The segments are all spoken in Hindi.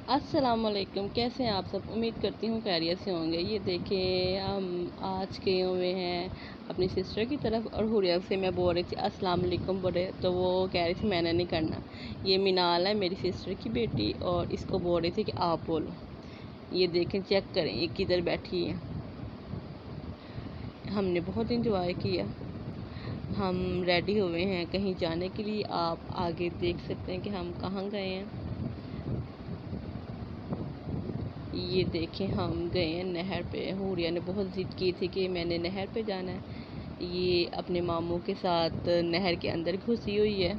अस्सलामुअलैकुम, कैसे हैं आप सब। उम्मीद करती हूँ खैरियत से होंगे। ये देखें, हम आज गए हुए हैं अपनी सिस्टर की तरफ और हुरिया से मैं बोल रही थी अस्सलामुअलैकुम बोले, तो वो कह रही थी मैंने नहीं करना। ये मिनाल है मेरी सिस्टर की बेटी और इसको बोल रही थी कि आप बोलो। ये देखें, चेक करें ये किधर बैठी है। हमने बहुत इंजॉय किया। हम रेडी हुए हैं कहीं जाने के लिए। आप आगे देख सकते हैं कि हम कहाँ गए हैं। ये देखें, हम गए हैं नहर पे। हुरिया ने बहुत ज़िद की थी कि मैंने नहर पे जाना है। ये अपने मामू के साथ नहर के अंदर घुसी हुई है।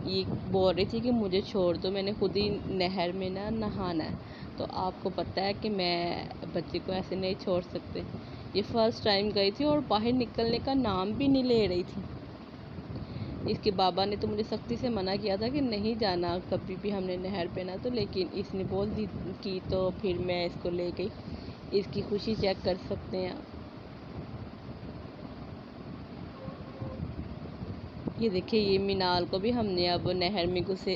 ये बोल रही थी कि मुझे छोड़ दो, मैंने खुद ही नहर में ना नहाना है। तो आपको पता है कि मैं बच्चे को ऐसे नहीं छोड़ सकते। ये फ़र्स्ट टाइम गई थी और बाहर निकलने का नाम भी नहीं ले रही थी। इसके बाबा ने तो मुझे सख्ती से मना किया था कि नहीं जाना कभी भी हमने नहर पे ना, तो लेकिन इसने बोल दी की तो फिर मैं इसको ले गई। इसकी खुशी चेक कर सकते हैं आप। ये देखिए, ये मीनाल को भी हमने अब नहर में घुसे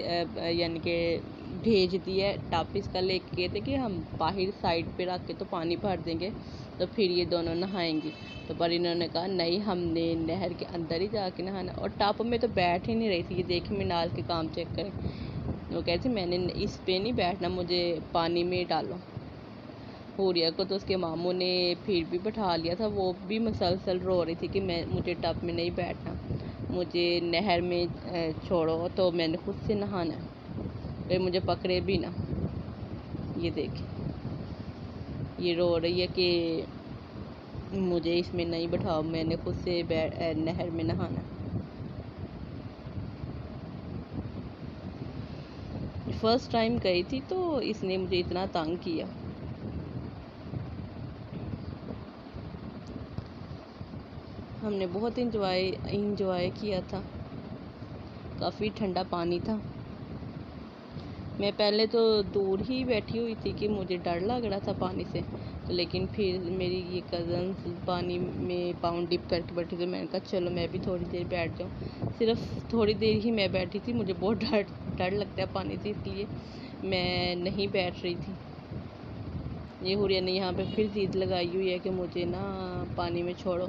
यानी कि भेज दिया है। टप इसका लेके गए थे कि हम बाहर साइड पे रख के तो पानी भर देंगे तो फिर ये दोनों नहाएंगी। तो पर इन्होंने कहा नहीं, हमने नहर के अंदर ही जाके नहाना। और टप में तो बैठ ही नहीं रही थी। ये देखिए मीनाल के काम चेक करें। वो कहती मैंने इस पे नहीं बैठना, मुझे पानी में डालो। हुरिया को तो उसके मामू ने फिर भी बैठा लिया था। वो भी मसलसल रो रही थी कि मुझे टब में नहीं बैठना, मुझे नहर में छोड़ो, तो मैंने खुद से नहाना है, फिर मुझे पकड़े भी ना। ये देखिए, ये रो रही है कि मुझे इसमें नहीं बैठाओ, मैंने खुद से नहर में नहाना। फर्स्ट टाइम गई थी तो इसने मुझे इतना तंग किया। हमने बहुत इंजॉय किया था। काफ़ी ठंडा पानी था। मैं पहले तो दूर ही बैठी हुई थी कि मुझे डर लग रहा था पानी से, तो लेकिन फिर मेरी ये कज़न पानी में पाँव डिप करके बैठी, तो मैंने कहा चलो मैं भी थोड़ी देर बैठ जाऊँ। सिर्फ थोड़ी देर ही मैं बैठी थी, मुझे बहुत डर लगता है पानी से, इसलिए मैं नहीं बैठ रही थी। ये हुरिया ने यहाँ पे फिर ज़िद लगाई हुई है कि मुझे ना पानी में छोड़ो।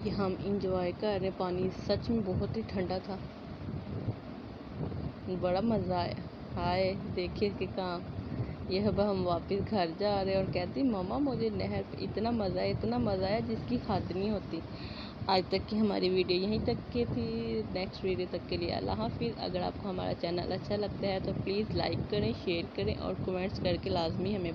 ये हम इंजॉय कर रहे। पानी सच में बहुत ही ठंडा था, बड़ा मज़ा आया। हाय देखिए कि काम। ये अब हम वापस घर जा रहे और कहती मम्मा मुझे नहर पे इतना मज़ा आया, इतना मज़ा आया जिसकी हद नहीं होती। आज तक की हमारी वीडियो यहीं तक की थी। नेक्स्ट वीडियो तक के लिए अल्लाह हाफिज़। अगर आपको हमारा चैनल अच्छा लगता है तो प्लीज़ लाइक करें, शेयर करें और कमेंट्स करके लाजमी हमें